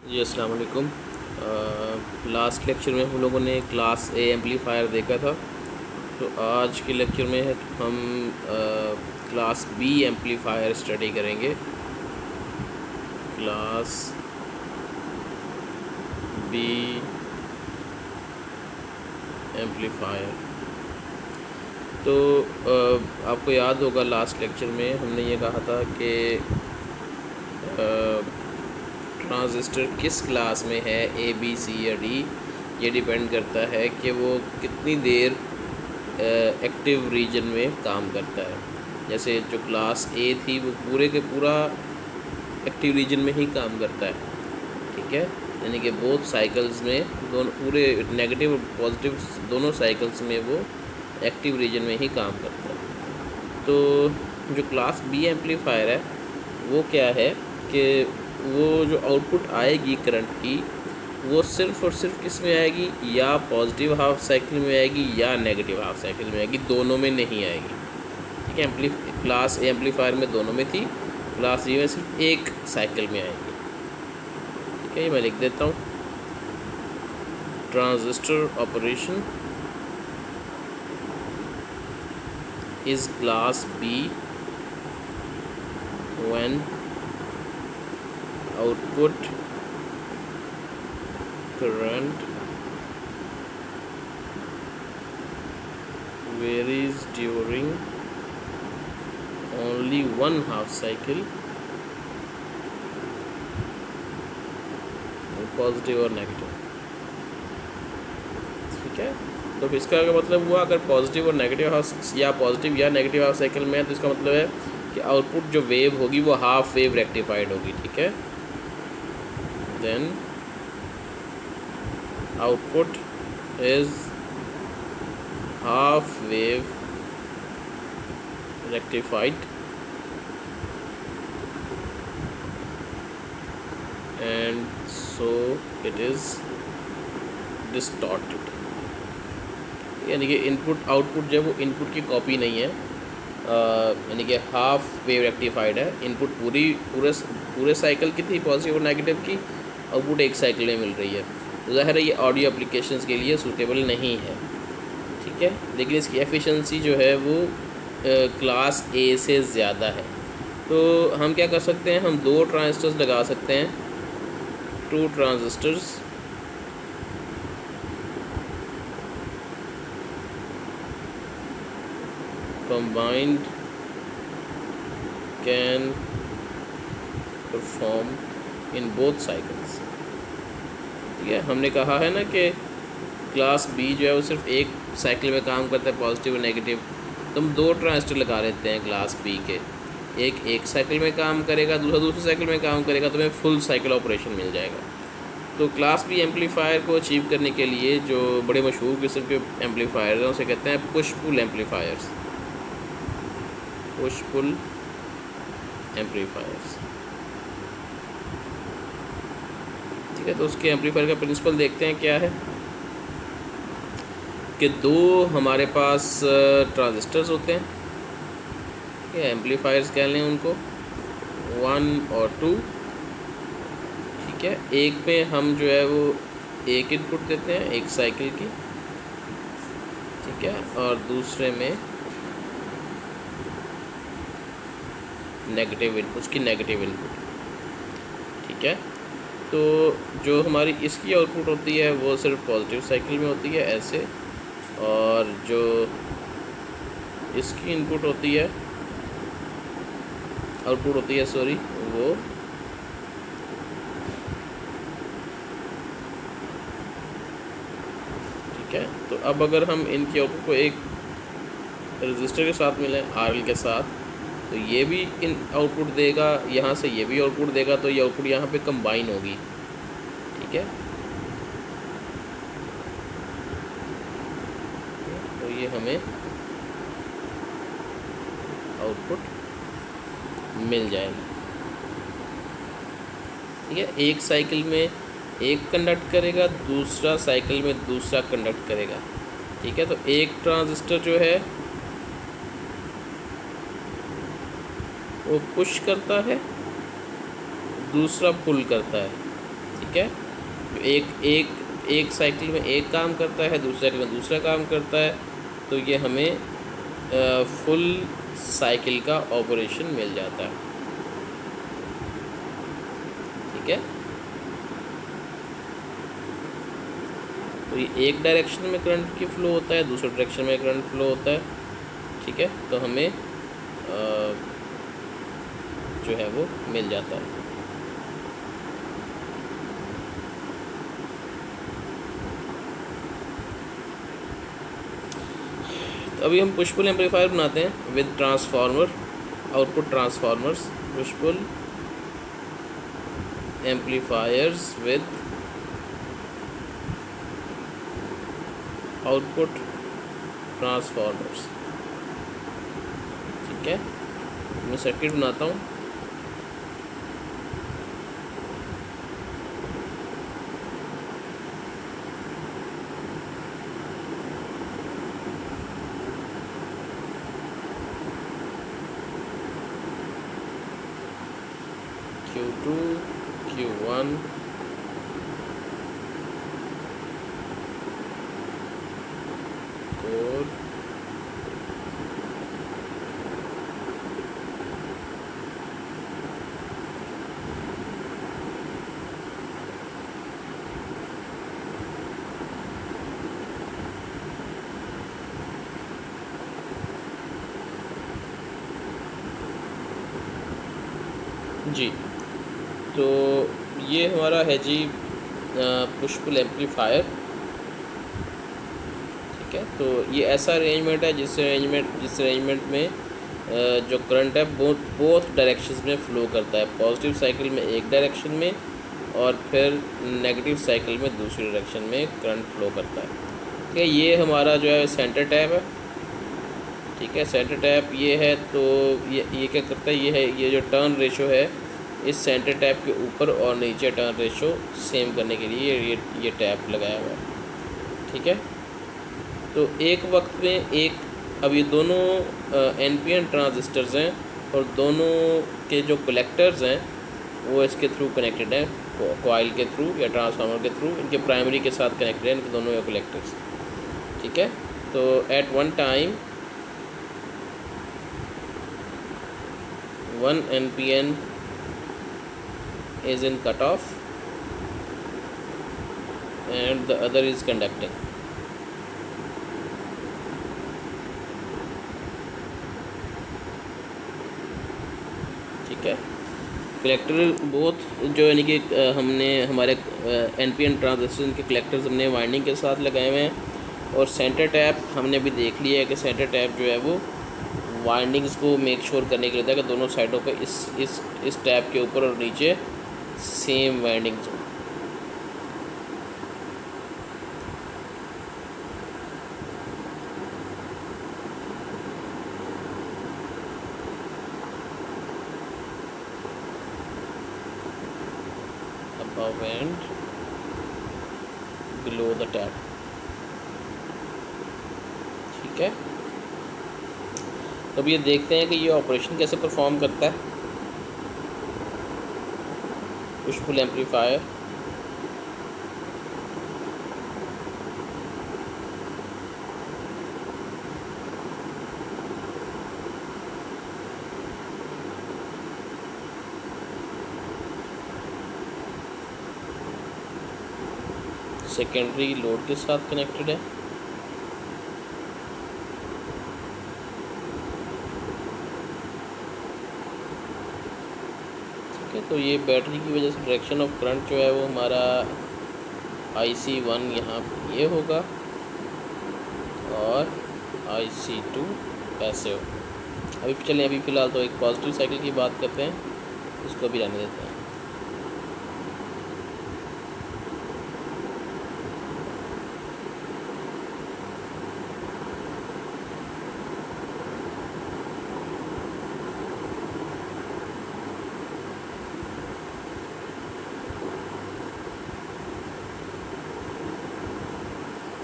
जी अस्सलाम वालेकुम। Last lecture में हम लोगों ने क्लास ए एम्पलीफायर देखा था। तो आज के लेक्चर में हम क्लास बी एम्पलीफायर स्टडी करेंगे। Class B amplifier. तो आपको याद होगा लास्ट लेक्चर में हमने ये कहा था कि ट्रांजिस्टर किस क्लास में है, ए बी सी या डी। ये डिपेंड करता है कि वो कितनी देर एक्टिव रीजन में काम करता है। जैसे जो क्लास ए थी वो पूरे के पूरा एक्टिव रीजन में ही काम करता है, ठीक है। यानी कि बोथ साइकिल्स में, दोनों पूरे नेगेटिव और पॉजिटिव दोनों साइकिल्स में वो एक्टिव रीजन में ही काम करता है। तो जो क्लास बी एम्पलीफायर है वो क्या है कि वो जो आउटपुट आएगी करंट की, वो सिर्फ़ और सिर्फ किस में आएगी, या पॉजिटिव हाफ साइकिल में आएगी या नेगेटिव हाफ साइकिल में आएगी, दोनों में नहीं आएगी, ठीक है। क्लास ए एम्पलीफायर में दोनों में थी, क्लास बी में सिर्फ एक साइकिल में आएगी, ठीक है। ये मैं लिख देता हूँ। Transistor operation is class B when output current varies during only one half cycle, positive और नेगेटिव, ठीक है। तो इसका मतलब हुआ, अगर पॉजिटिव और नेगेटिव हाफ या पॉजिटिव या नेगेटिव हाफ साइकिल में है तो इसका मतलब है कि आउटपुट जो वेव होगी वो हाफ वेव रेक्टिफाइड होगी, ठीक है। then output is half wave rectified and so it is distorted। यानी कि इनपुट आउटपुट जो है वो इनपुट की कॉपी नहीं है, यानी कि हाफ वेव रेक्टिफाइड है। इनपुट पूरे साइकिल की थी, पॉजिटिव और नेगेटिव की, आउटपुट एक साइकिल में मिल रही है। तो ज़ाहिर है ये ऑडियो एप्लीकेशंस के लिए सूटेबल नहीं है, ठीक है। लेकिन इसकी एफिशिएंसी जो है वो क्लास ए से ज़्यादा है। तो हम क्या कर सकते हैं, हम दो ट्रांजिस्टर्स लगा सकते हैं, two transistors combined can perform in both cycles, ठीक है। हमने कहा है ना कि क्लास बी जो है वो सिर्फ एक साइकिल में काम करता है, पॉजिटिव और नेगेटिव। तो हम दो ट्रांजिस्टर लगा लेते हैं क्लास बी के, एक साइकिल में काम करेगा, दूसरी साइकिल में काम करेगा, तो हमें फुल साइकिल ऑपरेशन मिल जाएगा। तो क्लास बी एम्पलीफायर को अचीव करने के लिए जो बड़े मशहूर किस्म के एम्पलीफायर हैं उसे कहते हैं push pull amplifiers, push pull amplifiers, ठीक है। तो उसके एम्पलीफायर का प्रिंसिपल देखते हैं क्या है कि दो हमारे पास ट्रांजिस्टर्स होते हैं, ठीक है, एम्पलीफायर्स कह लें उनको, 1 और 2, ठीक है। एक में हम जो है वो एक इनपुट देते हैं एक साइकिल की, ठीक है, और दूसरे में उसकी नेगेटिव इनपुट, ठीक है। तो जो हमारी इसकी आउटपुट होती है वो सिर्फ पॉजिटिव साइकिल में होती है ऐसे, और जो इसकी इनपुट होती है, आउटपुट होती है सॉरी, वो ठीक है। तो अब अगर हम इनकी आउटपुट को एक रजिस्टर के साथ मिलें, आरएल के साथ, तो ये भी इन आउटपुट देगा, यहाँ से ये भी आउटपुट देगा, तो ये आउटपुट यहाँ पे कंबाइन होगी, ठीक है। तो ये हमें आउटपुट मिल जाएगा, ठीक है। एक साइकिल में एक कंडक्ट करेगा, दूसरा साइकिल में दूसरा कंडक्ट करेगा, ठीक है। तो एक ट्रांजिस्टर जो है वो पुश करता है, दूसरा पुल करता है, ठीक है। तो एक साइकिल में एक काम करता है, दूसरी साइकिल में दूसरा काम करता है, तो ये हमें फुल साइकिल का ऑपरेशन मिल जाता है। ठीक है। तो ये एक डायरेक्शन में करंट की फ़्लो होता है, दूसरे डायरेक्शन में करंट फ्लो होता है। ठीक है। तो हमें जो है वो मिल जाता है। तो अभी हम पुश पुल एम्पलीफायर बनाते हैं with transformer, output transformers, push pull amplifiers with output transformers. ठीक है। मैं सर्किट बनाता हूँ। Q2, Q1, कोर, जी। तो ये हमारा है जी पुश पुल एम्पलीफायर। ठीक है। तो ये ऐसा अरेंजमेंट है जिस अरेंजमेंट में जो करंट है बोथ डायरेक्शंस में फ़्लो करता है। पॉजिटिव साइकिल में एक डायरेक्शन में और फिर नेगेटिव साइकिल में दूसरी डायरेक्शन में करंट फ्लो करता है। ठीक है। ये हमारा जो है सेंटर टैप है। ठीक है। सेंटर टैप ये है, तो ये क्या करता है, ये जो टर्न रेशो है इस सेंटर टैप के ऊपर और नीचे टर्न रेशो सेम करने के लिए ये टैप लगाया हुआ है। ठीक है। तो एक वक्त में अब ये दोनों एनपीएन ट्रांजिस्टर्स हैं और दोनों के जो कलेक्टर्स हैं वो इसके थ्रू कनेक्टेड हैं, कॉइल के थ्रू या ट्रांसफार्मर के थ्रू। इनके प्राइमरी के साथ कनेक्टेड हैं इनके दोनों कलेक्टर्स। ठीक है। तो at one time 1 NPN is in cutoff and the other is conducting. ठीक है। कलेक्टर बोथ जो यानी कि हमने हमारे NPN ट्रांजिस्टर के कलेक्टर्स हमने वाइंडिंग के साथ लगाए हुए हैं, और सेंटर टैप हमने भी देख लिया है कि सेंटर टैप जो है वो वाइंडिंग्स को मेक श्योर करने के लिए था कि दोनों साइडों पे इस टैप के ऊपर और नीचे सेम वाइंडिंग्स हो। above and below the tap। ठीक है। तो अब ये देखते हैं कि ये ऑपरेशन कैसे परफॉर्म करता है push pull amplifier. Secondary load के साथ कनेक्टेड है। ठीक है। तो ये बैटरी की वजह से डायरेक्शन ऑफ करंट जो है वो हमारा IC1 यहाँ ये होगा और IC2 ऐसे हो। अभी फ़िलहाल तो एक पॉजिटिव साइकिल की बात करते हैं, इसको भी रहने देते हैं।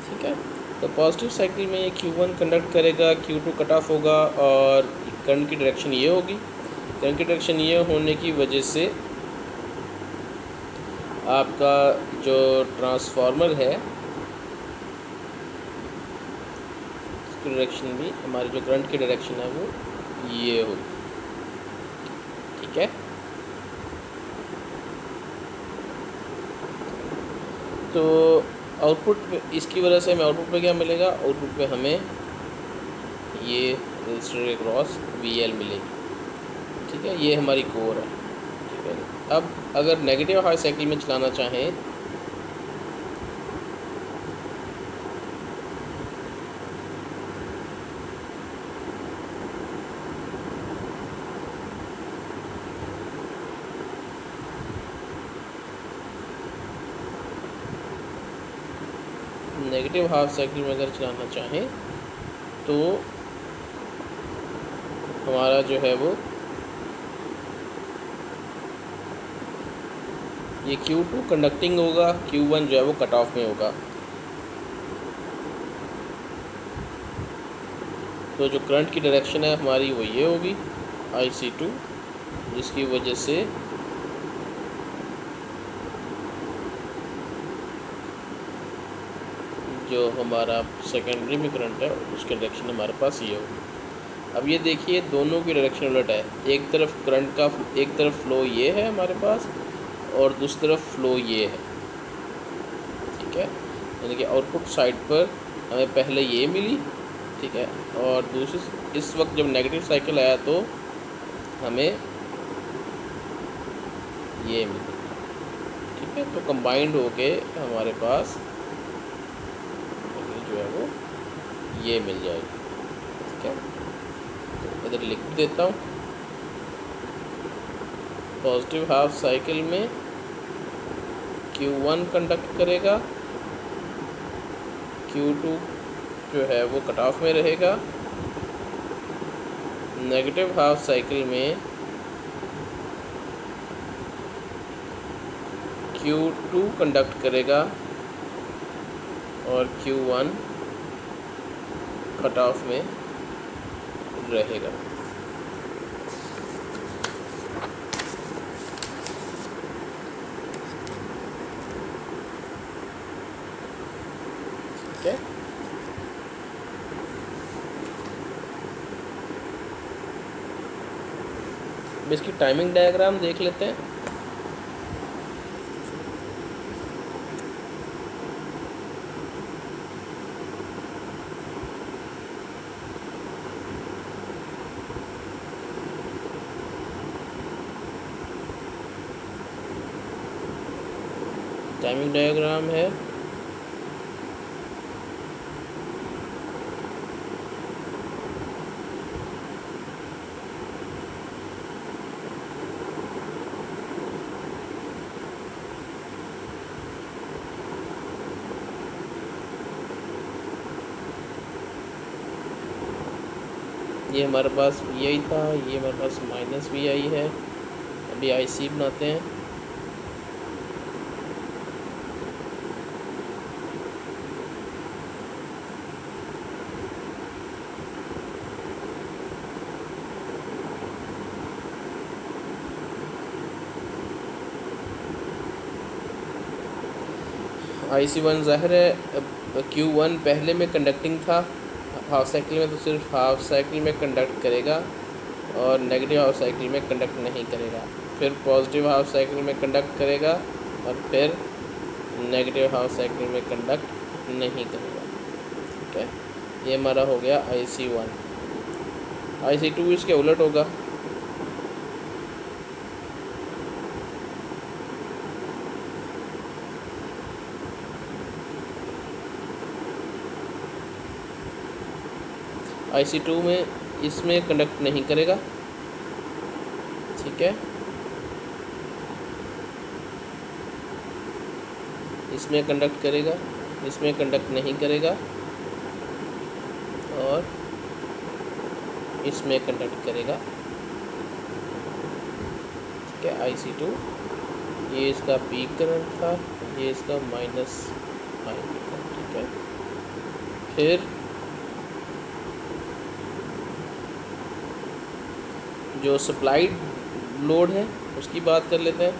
ठीक है। तो पॉजिटिव साइकिल में ये Q1 कंडक्ट करेगा, Q2 कट ऑफ होगा और करंट की डायरेक्शन ये होगी। करंट की डायरेक्शन ये होने की वजह से आपका जो ट्रांसफार्मर है उसकी डायरेक्शन भी, हमारे जो करंट की डायरेक्शन है वो ये होगी। ठीक है, तो आउटपुट में इसकी वजह से हमें आउटपुट में क्या मिलेगा, आउटपुट में हमें ये रजिस्टर के क्रॉस VL मिलेगी। ठीक है, ये हमारी कोर है। ठीक है, अब अगर नेगेटिव हाफ साइकिल में चलाना चाहें नेगेटिव हाफ साइकिल में अगर चलाना चाहें तो हमारा जो है वो ये Q2 कंडक्टिंग होगा, Q1 जो है वो कट ऑफ में होगा। तो जो करंट की डायरेक्शन है हमारी वो ये होगी IC2, जिसकी वजह से जो हमारा सेकेंडरी में करंट है उसकी डायरेक्शन हमारे पास ये होगी। अब ये देखिए दोनों की डायरेक्शन उलट है, एक तरफ करंट का एक तरफ फ्लो ये है हमारे पास और दूसरी तरफ फ्लो ये है। ठीक है, यानी कि आउटपुट साइड पर हमें पहले ये मिली। ठीक है, और दूसरी इस वक्त जब नेगेटिव साइकिल आया तो हमें ये मिली। ठीक है, तो कंबाइंड होके हमारे पास जो है वो ये मिल जाएगी। ठीक है, तो इधर लिख देता हूँ, पॉजिटिव हाफ साइकिल में Q1 कंडक्ट करेगा, Q2 जो है वो कट ऑफ में रहेगा। नेगेटिव हाफ साइकिल में Q2 कंडक्ट करेगा और Q1 कट ऑफ में रहेगा। ठीक है, इसकी टाइमिंग डायग्राम देख लेते हैं। टाइमिंग डायग्राम है ये हमारे पास VI था, ये हमारे पास -VI है। अभी IC बनाते हैं। IC1 ज़ाहिर है Q1 पहले में कंडक्टिंग था हाफ साइकिल में, तो सिर्फ हाफ साइकिल में कंडक्ट करेगा और नेगेटिव हाफ साइकिल में कंडक्ट नहीं करेगा। फिर पॉजिटिव हाफ साइकिल में कंडक्ट करेगा और फिर नेगेटिव हाफ साइकिल में कंडक्ट नहीं करेगा। ठीक है, ये हमारा हो गया IC1। IC2 इसके उलट होगा। IC2 में इसमें कंडक्ट नहीं करेगा। ठीक है, इसमें कंडक्ट करेगा, इसमें कंडक्ट नहीं करेगा और इसमें कंडक्ट करेगा। ठीक है, IC2 ये इसका पीक करंट था, ये इसका -I। ठीक है, फिर जो सप्लाइड लोड है उसकी बात कर लेते हैं।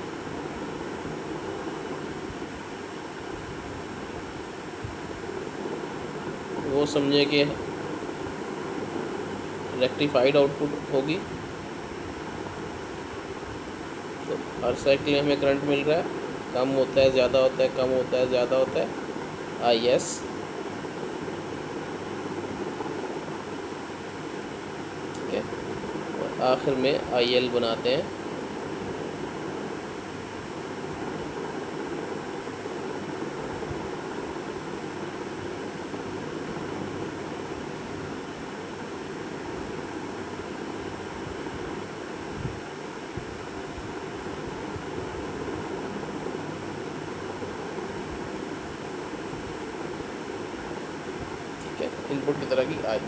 वो समझे कि रेक्टिफाइड आउटपुट होगी। तो हर साइकिल में हमें करंट मिल रहा है, कम होता है ज़्यादा होता है, कम होता है ज़्यादा होता है, आई एस। ठीक है, और आखिर में आई एल बनाते हैं। इनपुट की तरह की आई,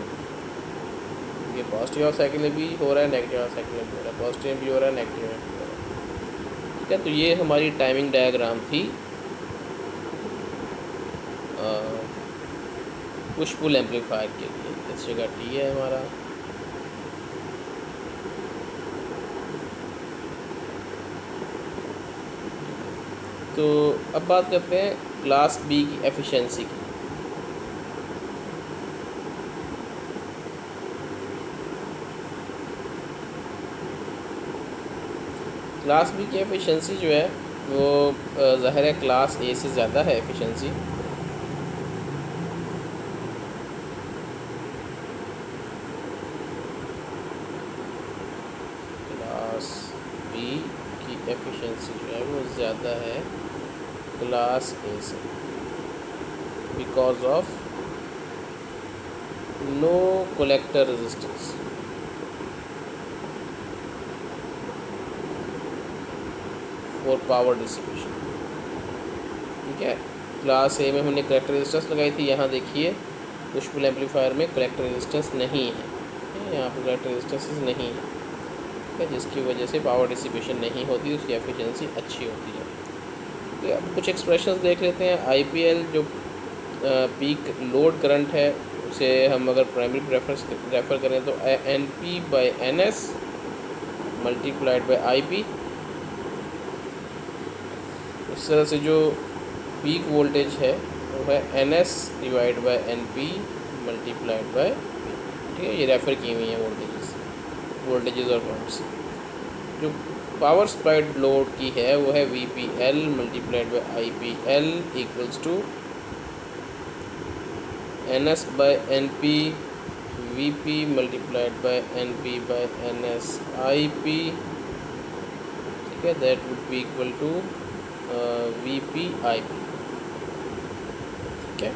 ये पॉजिटिव हाफ साइकिल में भी हो रहा है, नेगेटिव हाफ साइकिल में भी हो रहा है, पॉजिटिव में भी हो रहा है, नेगेटिव में भी हो रहा है। ठीक है, तो ये हमारी टाइमिंग डायग्राम थी पुश पुल एम्पलीफायर के लिए। इस जगह टी है हमारा। तो अब बात करते हैं क्लास बी की एफिशिएंसी की। क्लास बी की एफिशिएंसी जो है वो ज़ाहिर है क्लास ए से ज़्यादा है एफिशिएंसी। क्लास बी की एफिशिएंसी जो है वो ज़्यादा है क्लास ए से, because of no collector resistance. For power distribution. ठीक है, क्लास ए में हमने कलेक्टर रेजिस्टेंस लगाई थी, यहाँ देखिए पुश पुल एम्पलीफायर में कलेक्टर रेजिस्टेंस नहीं है, यहाँ पर कलेक्टर रेजिस्टेंस नहीं है। ठीक है, जिसकी वजह से पावर डिस्ट्रीब्यूशन नहीं होती, उसकी एफिशिएंसी अच्छी होती है। तो अब कुछ एक्सप्रेशंस देख लेते हैं। आईपीएल जो पीक लोड करंट है उसे हम अगर प्राइमरी रेफ़र करें तो N P by N S multiplied by I P. इस तरह से जो पीक वोल्टेज है वो है N S divide by N P multiplied by P. ठीक है, ये रेफ़र की हुई हैं वोल्टेजेस और करंट्स। जो पावर सप्लाइड लोड की है वो है V P L multiplied by I P L equals to N S by N P V P multiplied by N P by N S I P. ठीक है, that would be equal to V P I P. ठीक है,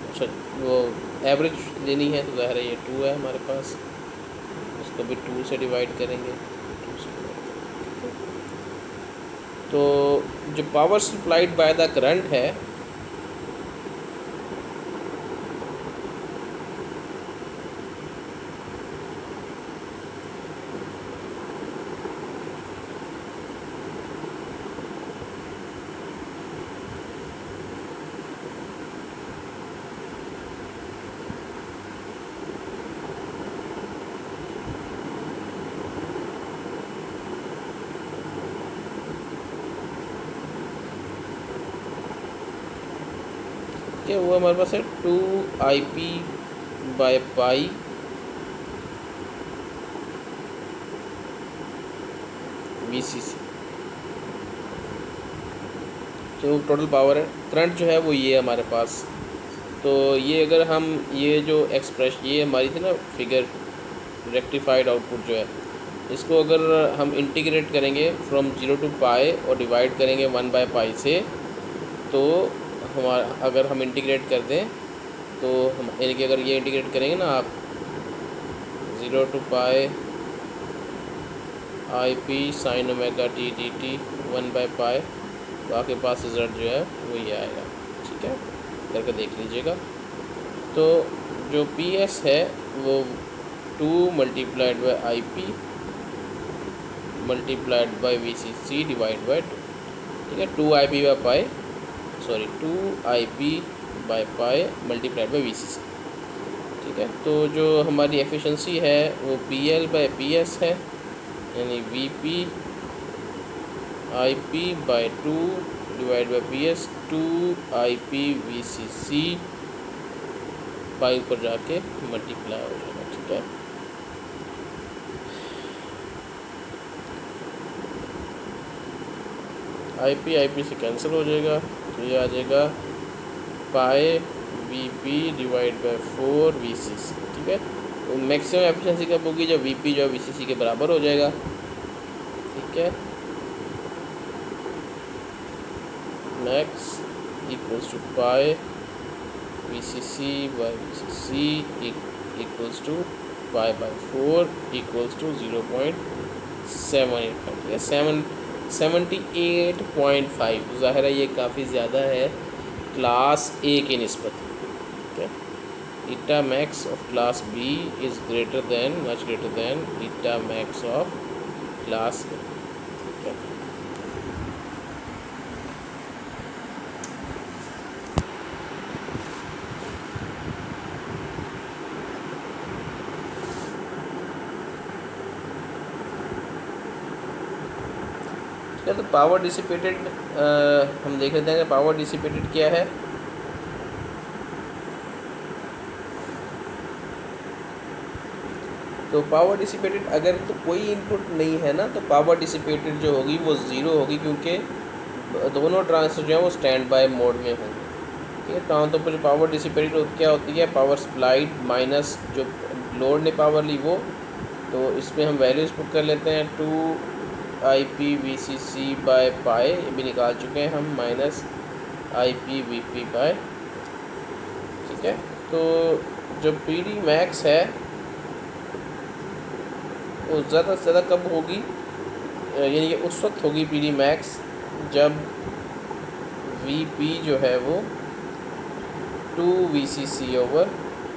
अच्छा वो average लेनी है तो ज़ाहिर है ये 2 है हमारे पास, उसको भी 2 से डिवाइड करेंगे, 2 से डिवाइड। तो जो power supplied by the current है क्या वो हमारे पास है 2 IP बाय पाई VCC। जो टोटल पावर है, करंट जो है वो ये हमारे पास। तो ये अगर हम ये जो ये हमारी थी ना फिगर, रेक्टिफाइड आउटपुट जो है, इसको अगर हम इंटीग्रेट करेंगे फ्रॉम 0 to पाई और डिवाइड करेंगे 1 बाय पाई से, तो हमारा अगर हम इंटीग्रेट कर दें तो हम यानी कि अगर ये इंटीग्रेट करेंगे ना आप 0 to pi I P sine omega T D T 1 by pi, तो आपके पास रिज़ल्ट जो है वो ये आएगा। ठीक है, करके देख लीजिएगा। तो जो पी एस है वो 2 multiplied by I P multiplied by V C C divide by 2। ठीक है, 2 IP by pi, sorry 2 IP by pi multiplied by V C C. ठीक है, तो जो हमारी एफिशिएंसी है वो PL बाई PS है, यानी VP IP by 2 divide by PS 2 IP VCC पाई ऊपर जाके मल्टीप्लाई हो जाएगा। ठीक है, आई पी से कैंसिल हो जाएगा, तो ये आ जाएगा pi V P divide by 4 V C C. ठीक है, तो मैक्सिमम एफिशिएंसी कब होगी, जब वी पी जो है वी सी सी के बराबर हो जाएगा। ठीक है, max equals to pi V C C by V C C equals to pi by 4 equals to 0.785। ठीक है, 78.5। ज़ाहिर है ये काफ़ी ज़्यादा है क्लास ए की निस्बत। ठीक है, eta max of class B is greater than, much greater than eta max of class A. ठीक है, तो पावर डिसिपेटेड हम देख लेते हैं कि पावर डिसिपेटेड क्या है। तो पावर डिसिपेटेड अगर तो कोई इनपुट नहीं है ना, तो पावर डिसिपेटेड जो होगी वो ज़ीरो होगी, क्योंकि दोनों ट्रांजिस्टर जो है वो स्टैंड बाय मोड में होंगे। ठीक है, तो फिर पावर डिसिपेटेड क्या होती है, पावर सप्लाइड माइनस जो लोड ने पावर ली वो। तो इसमें हम वैल्यूज़ पुट कर लेते हैं, 2 I P V C C by pi, ये भी निकाल चुके हैं हम, minus I P V P by. ठीक है, तो जो पी डी मैक्स है वो ज़्यादा से ज़्यादा कब होगी, यानी कि उस वक्त होगी पी डी मैक्स जब वी पी जो है वो 2 वी सी सी ओवर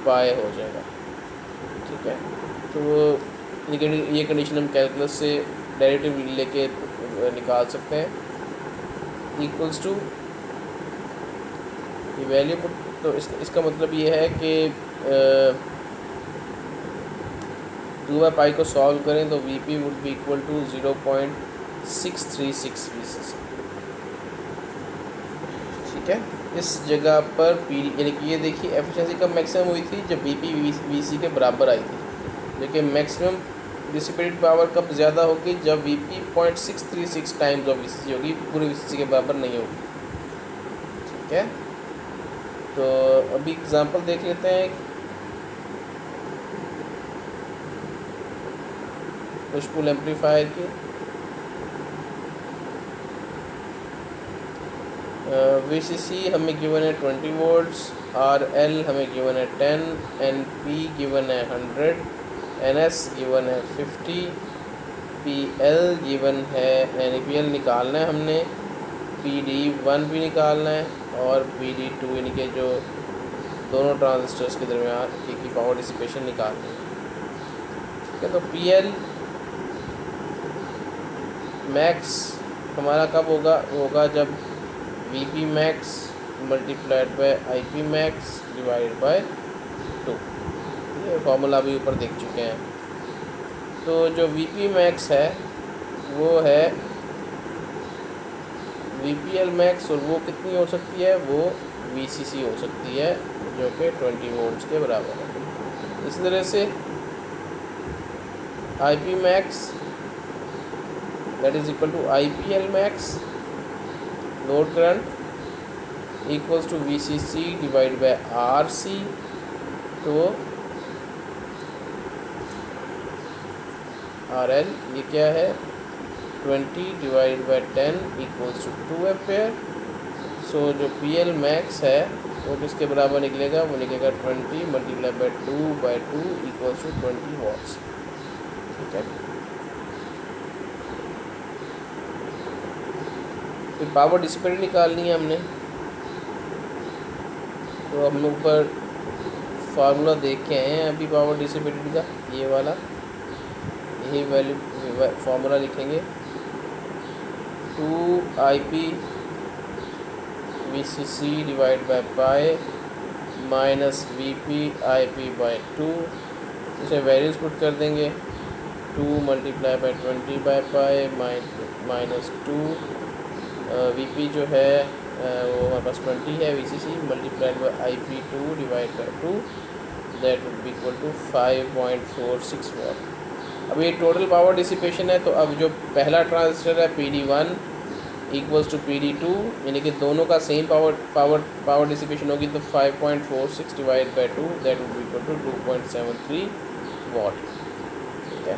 पाई हो जाएगा। ठीक है, तो ये कंडीशन हम कैलकुलस से डेरिवेटिव लेके निकाल सकते हैं, इक्वल्स टू ये वैल्यू। तो इसका मतलब ये है कि 2 बाई पाई को सॉल्व करें तो V P would be equal to 0.636 V C C. ठीक है, इस जगह पर पी यानी कि ये देखिए एफिशिएंसी कब मैक्सिमम हुई थी, जब वी पी वी सी के बराबर आई थी। लेकिन मैक्सिमम डिसिपेटेड पावर कब ज़्यादा होगी, जब V P 0.636 times of V C C होगी, पूरी वी सी सी के बराबर नहीं होगी। ठीक है, तो अभी एग्जांपल देख लेते हैं, पुश पुल एम्पलीफायर की। वी सी सी हमें गिवन है 20 वोल्ट्स, आर एल हमें गिवन है 10, एन पी गिवन है 100, एन एस गिवन है 50, पी एल गिवन है, यानी पी एल निकालना है हमने, पी डी 1 भी निकालना है, और पी डी 2 यानी कि जो दोनों ट्रांजिस्टर्स के दरमियान की पावर डिसिपेशन निकालनी है। ठीक है, तो पी एल मैक्स हमारा कब होगा, वो होगा जब V P max multiplied by I P max divide by 2। ये फार्मूला भी ऊपर देख चुके हैं। तो जो वी पी मैक्स है वो है वी पी एल मैक्स, और वो कितनी हो सकती है, वो वी सी सी हो सकती है, जो कि 20 वोल्ट्स के बराबर है। इसी तरह से I P max that is equal to I P L max load current equals to V C C divide by R C. तो आर एल ये क्या है, 20 divide by 10 equals to 2 ampere. So जो पी एल मैक्स है वो किसके बराबर निकलेगा, वो निकलेगा 20 multiply by 2 equals to 20 watts. ठीक है, फिर पावर डिसिपेटेड निकालनी है हमने, तो हम ऊपर फार्मूला देख के आए हैं अभी पावर डिसिपेटेड का, ये वाला, यही वैल्यू फार्मूला लिखेंगे, 2 I P V C C divide by pi minus V P I P by 2। इसे वैल्यूज पुट कर देंगे, 2 multiply by 20 by pi minus 2 VP जो है वो हमारे पास 20 है, VCC multiplied by IP2 divide by 2, that would be equal to 5.46 watt. अब ये टोटल पावर डिसिपेशन है, तो अब जो पहला ट्रांजिस्टर है PD1 इक्वल्स टू PD2, यानी कि दोनों का सेम पावर डिसिपेशन होगी, तो 5.46 divide by 2, that would be equal to 2.73 watt. ठीक है,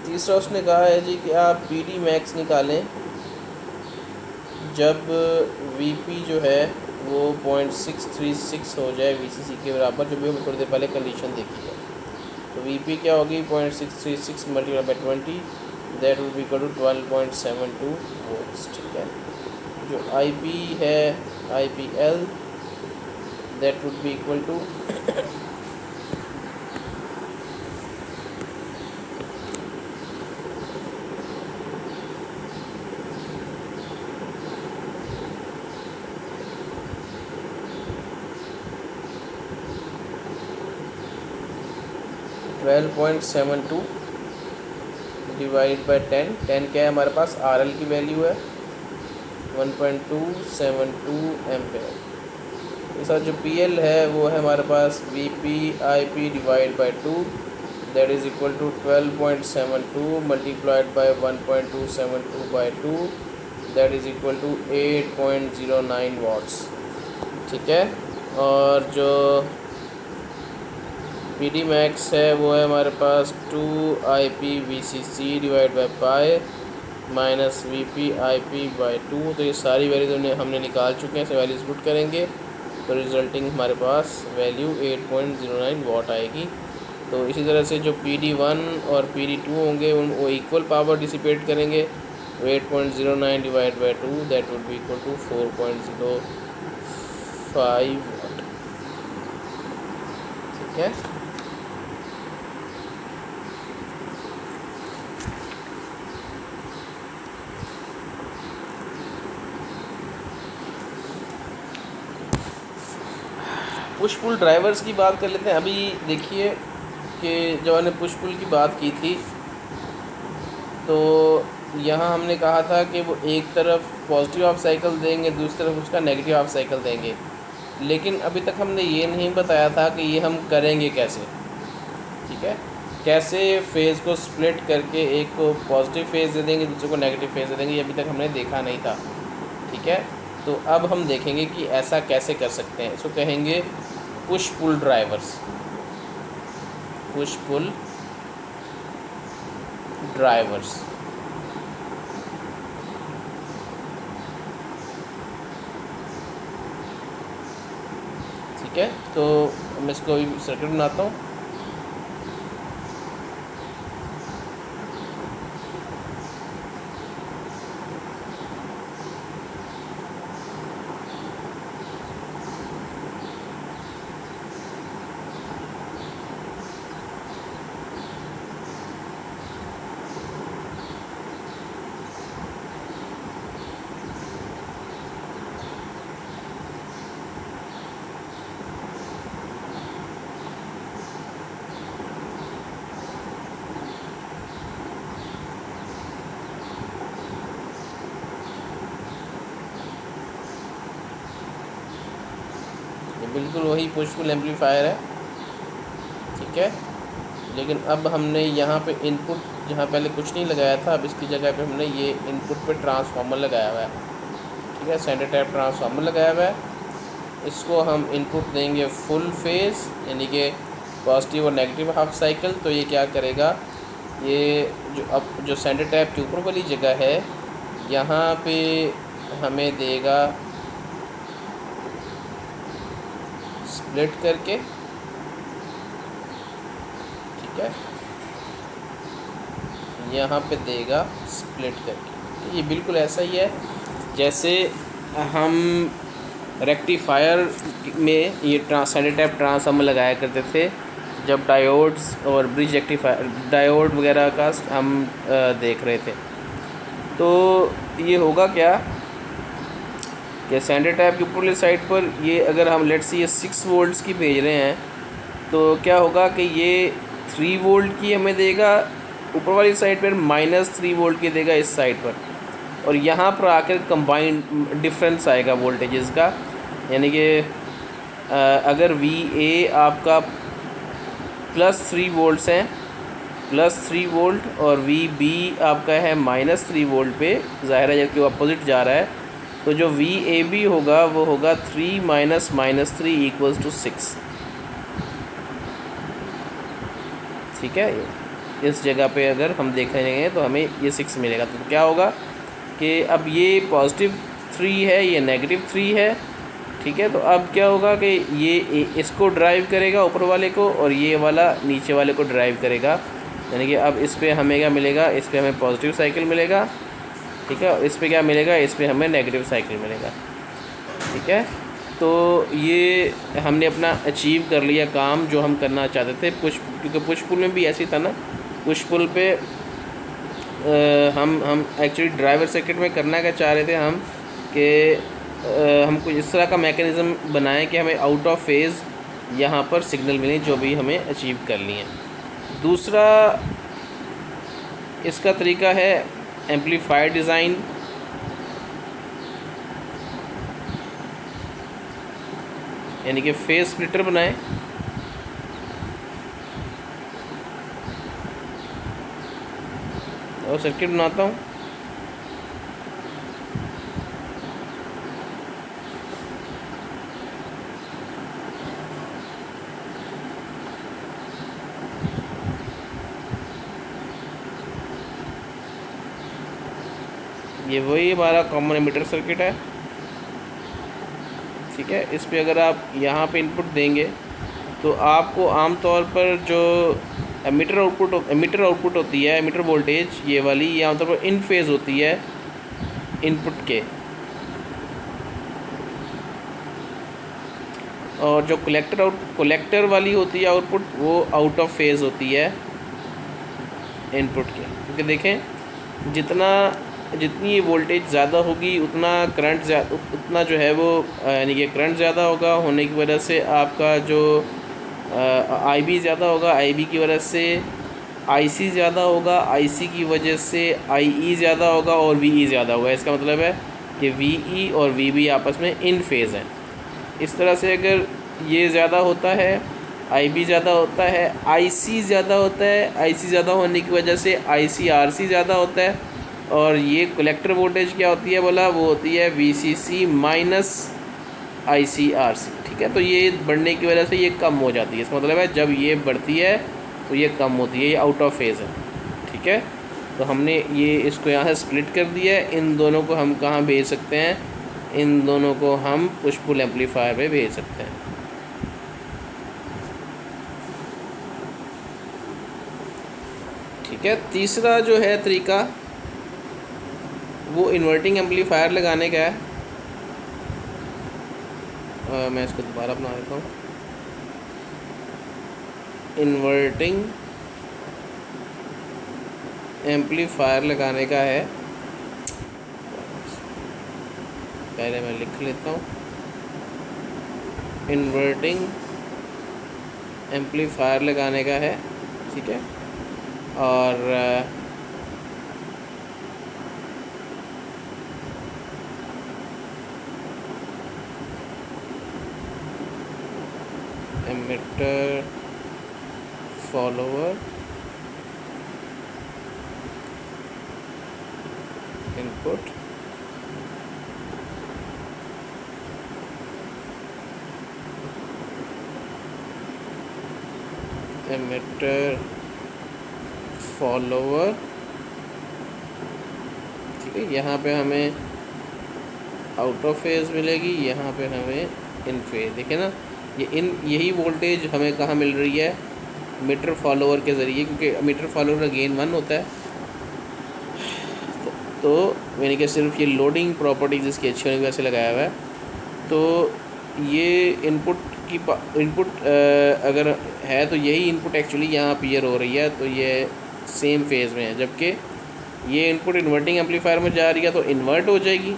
तीसरा उसने कहा है जी कि आप PD मैक्स निकालें जब VP जो है वो 0.636 हो जाए VCC के बराबर, जो भी हमने थोड़ी देर पहले कंडीशन देखी है। तो VP क्या होगी 0.636 multiply by 20, that will be equal to 12.72 volts. ठीक है, जो IP है IPL that would be equal to 12.72 divide by 10 क्या है हमारे पास, RL की वैल्यू है 1.272 एम्पेयर। इसका जो PL है वो है हमारे पास VP IP divide by 2, that is equal to 12.72 multiplied by 1.272 by 2, that is equal to 8.09 watts. ठीक है, और जो PD मैक्स है वो है हमारे पास 2IP VCC divide by pi minus VP IP by 2। तो ये सारी वैल्यूज हमने निकाल चुके हैं, इसे वैल्यूज पुट करेंगे तो रिजल्टिंग हमारे पास वैल्यू 8.09 वाट आएगी। तो इसी तरह से जो PD1 और PD2 होंगे वो इक्वल पावर डिसिपेट करेंगे, तो 8.09 divide by 2 that would be equal to 4.05 watt. ठीक है, पुश पुल ड्राइवर्स की बात कर लेते हैं। अभी देखिए कि जब हमने पुश पुल की बात की थी तो यहाँ हमने कहा था कि वो एक तरफ पॉजिटिव हाफ साइकिल देंगे, दूसरी तरफ उसका नेगेटिव हाफ साइकिल देंगे, लेकिन अभी तक हमने ये नहीं बताया था कि ये हम करेंगे कैसे। ठीक है, कैसे फेज़ को स्प्लिट करके एक को पॉजिटिव फेज़ दे देंगे, दूसरे को नेगेटिव फेज़ दे देंगे, ये अभी तक हमने देखा नहीं था। ठीक है, तो अब हम देखेंगे कि ऐसा कैसे कर सकते हैं। इसको कहेंगे push pull drivers, push pull drivers. ठीक है, तो मैं इसको अभी सर्किट बनाता हूँ। बिल्कुल वही पुश पुल एम्पलीफायर है। ठीक है, लेकिन अब हमने यहाँ पे इनपुट, जहाँ पहले कुछ नहीं लगाया था, अब इसकी जगह पे हमने ये इनपुट पे ट्रांसफार्मर लगाया हुआ है। ठीक है, सेंटर टाइप ट्रांसफार्मर लगाया हुआ है। इसको हम इनपुट देंगे फुल फेज़, यानी कि पॉजिटिव और नेगेटिव हाफ साइकिल। तो ये क्या करेगा, ये जो सेंटर टाइप के ऊपर वाली जगह है यहाँ पे हमें देगा स्प्लिट करके। ठीक है, यहाँ पे देगा स्प्लिट करके। ये बिल्कुल ऐसा ही है जैसे हम रेक्टिफायर में ये सेंटर टाइप ट्रांसफार्मर लगाया करते थे जब डायोड्स और ब्रिज रेक्टिफायर डायोड वगैरह का हम देख रहे थे। तो ये होगा क्या कि सेंटर टैप के ऊपर वाली साइड पर ये अगर हम लेट्स से ये 6 वोल्ट्स की भेज रहे हैं तो क्या होगा कि ये 3 वोल्ट की हमें देगा ऊपर वाली साइड पर, -3 वोल्ट की देगा इस साइड पर, और यहाँ पर आकर कंबाइंड डिफरेंस आएगा वोल्टेजेस का। यानी कि अगर VA आपका +3 वोल्ट्स हैं, +3 वोल्ट, और VB आपका है -3 वोल्ट पे, ज़ाहिर है जबकि अपोजिट जा रहा है, तो जो VAB होगा वो होगा 3 - -3 = 6। ठीक है, इस जगह पे अगर हम देखेंगे तो हमें ये 6 मिलेगा। तो क्या होगा कि अब ये +3 है, ये -3 है। ठीक है, तो अब क्या होगा कि ये इसको ड्राइव करेगा ऊपर वाले को, और ये वाला नीचे वाले को ड्राइव करेगा। यानी कि अब इस पे हमें क्या मिलेगा, इस पे हमें पॉजिटिव साइकिल मिलेगा। ठीक है, और इस पे क्या मिलेगा, इस पे हमें नेगेटिव साइकिल मिलेगा। ठीक है, तो ये हमने अपना अचीव कर लिया काम जो हम करना चाहते थे। क्योंकि पुश पुल में भी ऐसे ही था ना, पुश पुल पे हम एक्चुअली ड्राइवर सर्किट में करना क्या चाह रहे थे हम कि हम कुछ इस तरह का मैकेनिज़्म बनाएं कि हमें आउट ऑफ फेज़ यहाँ पर सिग्नल मिले जो भी हमें अचीव करनी है। दूसरा इसका तरीका है एम्पलीफायर डिज़ाइन। यानी कि फेज़ स्प्लिटर बनाएं। और सर्किट बनाता हूँ। ये वही हमारा कॉमन एमिटर सर्किट है। ठीक है, इस पे अगर आप यहाँ पे इनपुट देंगे तो आपको आमतौर पर जो एमिटर आउटपुट होती है, एमिटर वोल्टेज ये वाली, ये आमतौर पर इन फेज़ होती है इनपुट के, और जो कलेक्टर वाली होती है आउटपुट, वो आउट ऑफ फेज़ होती है इनपुट के। क्योंकि देखें जितनी ये वोल्टेज ज़्यादा होगी उतना जो है वो यानी कि करंट ज़्यादा होगा, होने की वजह से आपका जो IB ज़्यादा होगा, IB की वजह से IC ज़्यादा होगा, IC की वजह से IE ज़्यादा होगा, और VE ज़्यादा होगा। इसका मतलब है कि VE और VB आपस में इन फेज़ हैं। इस तरह से अगर ये ज़्यादा होता है, IB ज़्यादा होता है, IC ज़्यादा होता है, IC ज़्यादा होने की वजह से ICRC ज़्यादा होता है, और ये कलेक्टर वोल्टेज क्या होती है बोला, वो होती है VCC - ICRC। ठीक है, तो ये बढ़ने की वजह से ये कम हो जाती है। इसका मतलब है जब ये बढ़ती है तो ये कम होती है, ये आउट ऑफ फेज़ है। ठीक है, तो हमने ये इसको यहाँ से स्प्लिट कर दिया है। इन दोनों को हम कहाँ भेज सकते हैं, इन दोनों को हम पुश पुल एम्पलीफायर पे भेज सकते हैं। ठीक है, तीसरा जो है तरीका वो इन्वर्टिंग एम्पलीफायर लगाने का है। मैं इसको दोबारा बना देता हूँ। इन्वर्टिंग एम्पलीफायर लगाने का है, पहले मैं लिख लेता हूँ। इन्वर्टिंग एम्पलीफायर लगाने का है। ठीक है, और emitter follower input emitter follower. ठीक है, यहाँ पे हमें आउट ऑफ फेज़ मिलेगी, यहाँ पे हमें इन फेज़। देखिए ना, यही वोल्टेज हमें कहाँ मिल रही है, मीटर फॉलोवर के ज़रिए, क्योंकि मीटर फॉलोवर का गेन 1 होता है। तो यानी कि सिर्फ ये लोडिंग प्रॉपर्टी जिसकी अच्छी होने की वजह से लगाया हुआ है। तो ये इनपुट अगर है तो यही इनपुट एक्चुअली यहाँ अपीयर हो रही है, तो ये सेम फेज़ में है। जबकि ये इनपुट इन्वर्टिंग एम्पलीफायर में जा रही है तो इन्वर्ट हो जाएगी,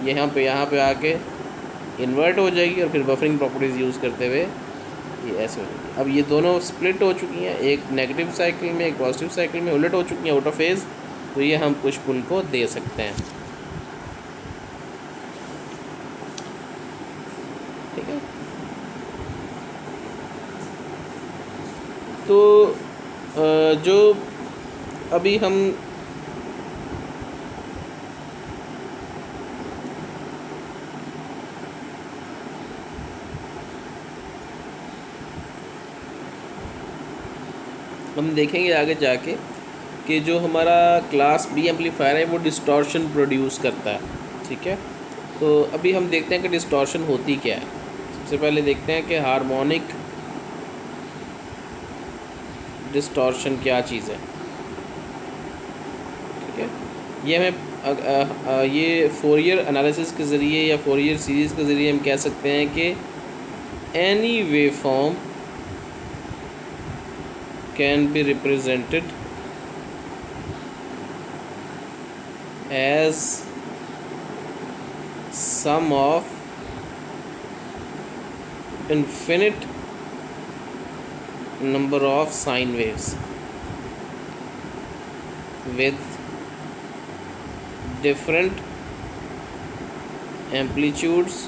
यहाँ पे आके इन्वर्ट हो जाएगी और फिर बफरिंग प्रॉपर्टीज़ यूज़ करते हुए ये ऐसे हो जाएगी। अब ये दोनों स्प्लिट हो चुकी हैं, एक नेगेटिव साइकिल में एक पॉजिटिव साइकिल में उलट हो चुकी हैं आउट ऑफ फेज़, तो ये हम पुश पुल को दे सकते हैं। ठीक है, तो जो अभी हम देखेंगे आगे जाके कि जो हमारा क्लास बी एम्पलीफायर है वो डिस्टॉर्शन प्रोड्यूस करता है। ठीक है, तो अभी हम देखते हैं कि डिस्टॉर्शन होती क्या है। सबसे पहले देखते हैं कि हार्मोनिक डिस्टॉर्शन क्या चीज़ है। ठीक है, ये हमें ये फोरियर एनालिसिस के ज़रिए या फोरियर सीरीज़ के ज़रिए हम कह सकते हैं कि any wave form can be represented as sum of infinite number of sine waves with different amplitudes,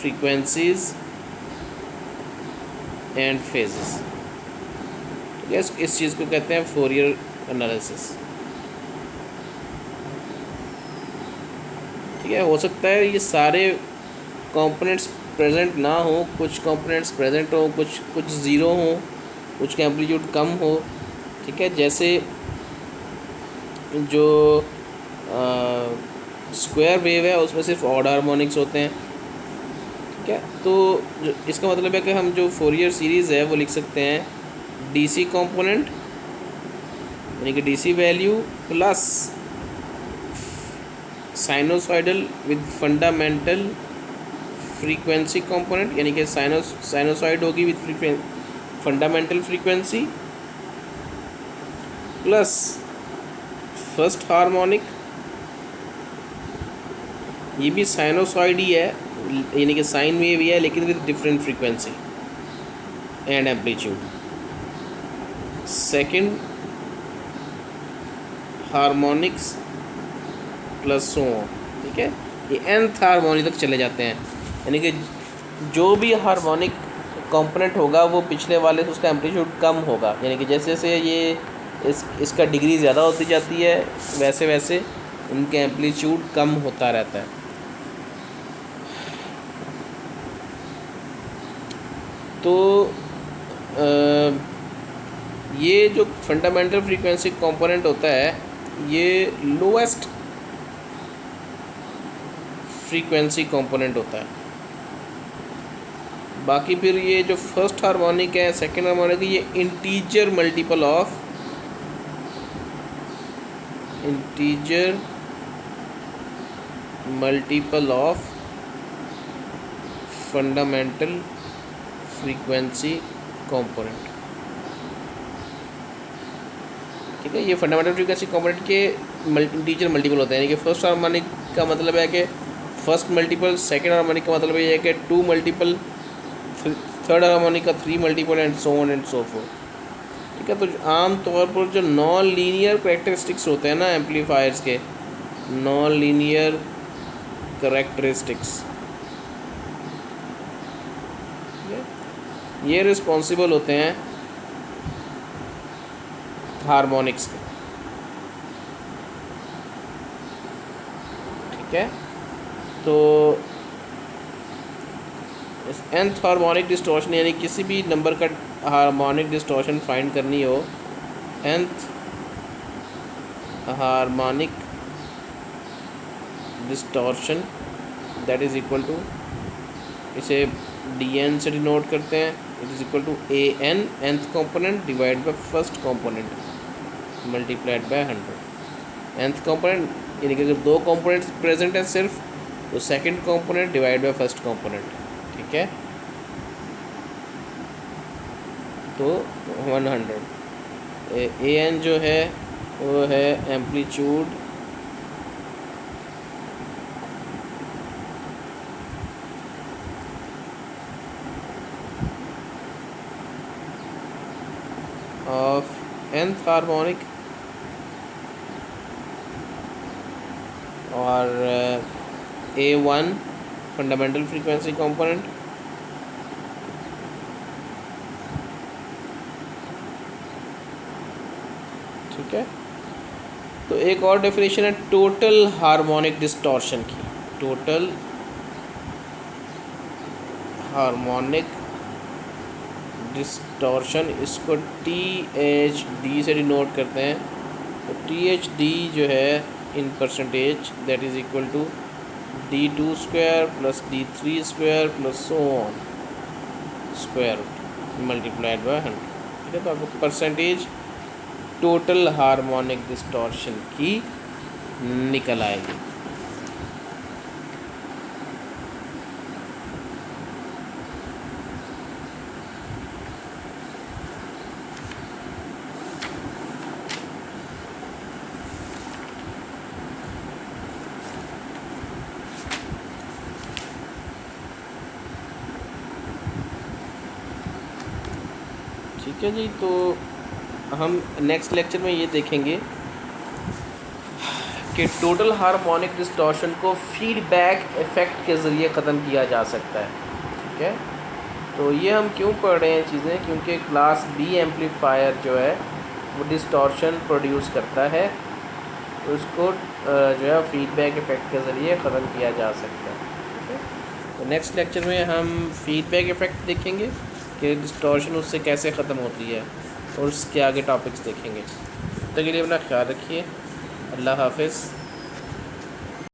frequencies and phases. ठीक है, इस चीज़ को कहते हैं फोरियर एनालिसिस। ठीक है, हो सकता है ये सारे कंपोनेंट्स प्रेजेंट ना हो, कुछ कंपोनेंट्स प्रेजेंट हो, कुछ ज़ीरो हो, कुछ का एम्पलीट्यूड कम हो। ठीक है, जैसे जो स्क्वायर वेव है उसमें सिर्फ ऑड हार्मोनिक्स होते हैं। ठीक है, तो जो इसका मतलब है कि हम जो फोरियर सीरीज़ है वो लिख सकते हैं डीसी कंपोनेंट यानी कि DC value plus sinusoidal with fundamental frequency component, यानी कि साइनोसॉइड होगी with fundamental frequency plus first harmonic, ये भी साइनोसॉइड ही है यानी कि साइन वेव ही है लेकिन with different frequency and amplitude. Second harmonics plus so on. ठीक है, ये nth हार्मोनिक तक चले जाते हैं, यानी कि जो भी हार्मोनिक कंपोनेंट होगा वो पिछले वाले से उसका एम्पलीट्यूड कम होगा, यानी कि जैसे जैसे ये इसका डिग्री ज़्यादा होती जाती है वैसे वैसे उनके एम्पलीट्यूड कम होता रहता है। तो ये जो फंडामेंटल फ्रीक्वेंसी कंपोनेंट होता है ये लोएस्ट फ्रीक्वेंसी कंपोनेंट होता है। बाकी फिर ये जो फर्स्ट हार्मोनिक है सेकंड हार्मोनिक है ये integer multiple of fundamental frequency component. ठीक है, ये फंडामेंटल फ्रीक्वेंसी कंपोनेंट के इंटीजर मल्टीपल होते हैं, यानी कि फर्स्ट हार्मोनिक का मतलब है कि फर्स्ट मल्टीपल, सेकंड हार्मोनिक का मतलब ये है कि 2 मल्टीपल, थर्ड हार्मोनिक का 3 multiple and so on and so fourth. ठीक है, तो आम तौर पर जो नॉन लीनियर कैरेक्टरिस्टिक्स होते हैं ना एम्पलीफायर्स के, नॉन लीनियर कैरेक्टरिस्टिक्स, ये रिस्पॉन्सिबल होते हैं हार्मोनिक्स के। ठीक है, तो इस nth हार्मोनिक डिस्टॉर्शन यानी किसी भी नंबर का हार्मोनिक डिस्टॉर्शन फाइंड करनी हो, nth harmonic distortion that is equal to, इसे dn से डिनोट करते हैं, it is equal to an nth component divide by first component multiplied by 100। nth component यानी कि अगर 2 कंपोनेंट्स प्रेजेंट हैं सिर्फ तो second component divide by first component. ठीक है, तो 100 an जो है वो है एम्पलीट्यूड ऑफ nth हार्मोनिक और A1 फंडामेंटल फ्रीक्वेंसी कंपोनेंट, ठीक है। तो एक और डेफिनेशन है टोटल हार्मोनिक डिस्टॉर्शन की। टोटल हार्मोनिक डिस्टॉर्शन, इसको THD से डिनोट करते हैं। तो THD जो है in percentage that is equal to D2 square plus D3 square plus so on square multiplied by 100, ठीक है। तो आपको परसेंटेज टोटल हार्मोनिक डिस्टॉर्शन की निकल आएगी। ठीक है जी, तो हम नेक्स्ट लेक्चर में ये देखेंगे कि टोटल हार्मोनिक डिस्टॉर्शन को फीडबैक इफ़ेक्ट के ज़रिए ख़त्म किया जा सकता है, ठीक है। तो ये हम क्यों पढ़ रहे हैं चीज़ें, क्योंकि क्लास बी एम्पलीफायर जो है वो डिस्टॉर्शन प्रोड्यूस करता है, तो उसको जो है फीडबैक इफ़ेक्ट के ज़रिए ख़त्म किया जा सकता है, ठीक है। तो नेक्स्ट लेक्चर में हम फीडबैक इफ़ेक्ट देखेंगे कि डिस्टॉर्शन उससे कैसे ख़त्म होती है, और उसके आगे टॉपिक्स देखेंगे। तब तक के लिए अपना ख्याल रखिए। अल्लाह हाफ़िज़।